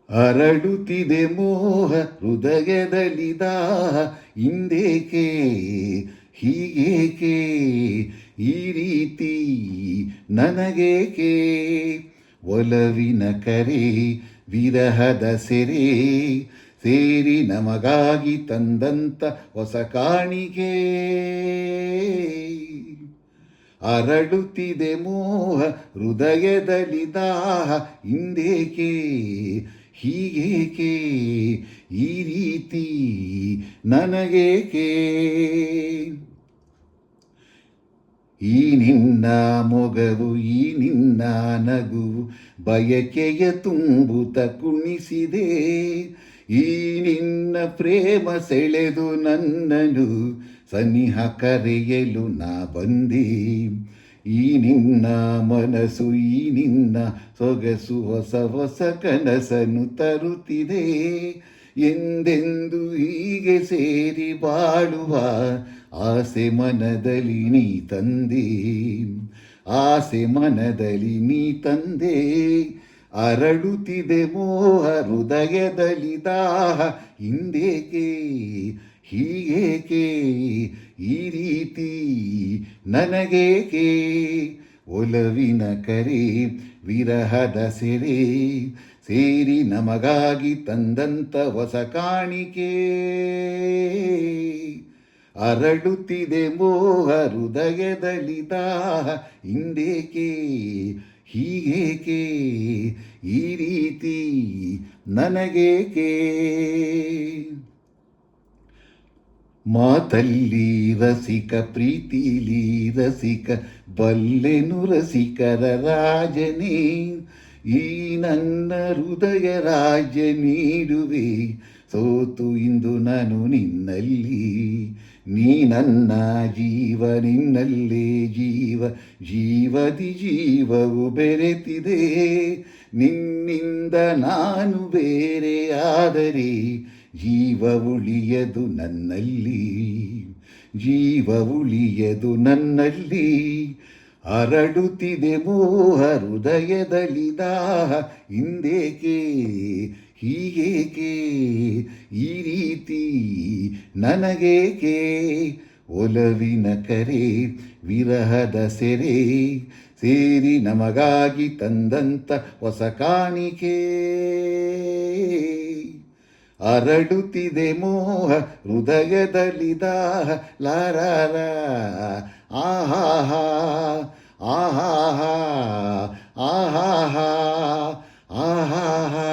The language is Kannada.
ಹರಡುತ್ತಿದೆ ಮೋಹ ಹೃದಯದಲ್ಲಿ ದಾಹ ಇಂದೇಕೆ ಹೀಗೇಕೆ ಈ ರೀತಿ ನನಗೇಕೆ ಒಲವಿನ ಕರೆ ವಿರಹದ ಸೆರೆ ಸೇರಿ ನಮಗಾಗಿ ತಂದಂತ ಹೊಸ ಕಾಣಿಕೆ ಹರಡುತ್ತಿದೆ ಮೋಹ ಹೃದಯದಲ್ಲಿ ದಾಹ ಇಂದೇಕೆ ಹೀಗೇಕೆ ಈ ರೀತಿ ನನಗೇಕೆ ಈ ನಿನ್ನ ಮೊಗವು ಈ ನಿನ್ನ ನಗುವು ಬಯಕೆಯ ತುಂಬುತ್ತ ಕುಣಿಸಿದೆ ಈ ನಿನ್ನ ಪ್ರೇಮ ಸೆಳೆದು ನನ್ನನು ಸನಿಹ ಕರೆಯಲು ನಾ ಬಂದೆ ಈ ನಿನ್ನ ಮನಸ್ಸು ಈ ನಿನ್ನ ಸೊಗಸು ಹೊಸ ಹೊಸ ಕನಸನ್ನು ತರುತ್ತಿದೆ ಎಂದೆಂದು ಹೀಗೆ ಸೇರಿ ಬಾಳುವ ಆಸೆ ಮನದಲ್ಲಿ ನೀ ತಂದೆ ಆಸೆ ಮನದಲ್ಲಿ ನೀ ತಂದೆ ಅರಳುತ್ತಿದೆ ಮೋಹ ಹೃದಯದಲ್ಲಿ ದಾಹ ಹಿಂದೇಕೆ ಹೀಗೇಕೆ ಈ ರೀತಿ ನನಗೇಕೆ ಒಲವಿನ ಕರೆ ವಿರಹದ ಸೆರೆ ಸೇರಿ ನಮಗಾಗಿ ತಂದಂತ ಹೊಸ ಕಾಣಿಕೆ ಅರಳುತ್ತಿದೆ ಮೋಹ ಹೃದಯದಲ್ಲಿ ದಾಹ ಹಿಂದೇಕೆ ಹೀಗೇಕೆ ಈ ರೀತಿ ನನಗೇಕೆ ಮಾತಲ್ಲಿ ರಸಿಕ ಪ್ರೀತಿಲಿ ರಸಿಕ ಬಲ್ಲೆನು ರಸಿಕರ ರಾಜನೇ ಈ ನನ್ನ ಹೃದಯ ರಾಜ್ಯ ನೀಡುವೆ ಸೋತು ಇಂದು ನಾನು ನಿನ್ನಲ್ಲಿ ನೀ ನನ್ನ ಜೀವ ನಿನ್ನಲ್ಲೇ ಜೀವ ಜೀವದಿ ಜೀವವು ಬೆರೆತಿದೆ ನಿನ್ನಿಂದ ನಾನು ಬೇರೆಯಾದರೆ ಜೀವ ಉಳಿಯದು ನನ್ನಲ್ಲಿ ಜೀವ ಉಳಿಯದು ನನ್ನಲ್ಲಿ ಹರಡುತ್ತಿದೆ ಮೋಹ ಹೃದಯದಲ್ಲಿ ದಾಹ ಹಿಂದೇಕೆ ಹೀಗೇಕೆ ಈ ರೀತಿ ನನಗೇಕೆ ಒಲವಿನ ಕರೆ ವಿರಹದ ಸೆರೆ ಸೇರಿ ನಮಗಾಗಿ ತಂದಂತ ಹೊಸ ಕಾಣಿಕೆ ಹರಡುತ್ತಿದೆ ಮೋಹ ಹೃದಯದಲ್ಲಿ ದಾಹ ಲಾರಾರ ಆಹಾಹಾ ಆಹಾಹಾ ಆಹಾಹಾ ಆಹಾಹಾ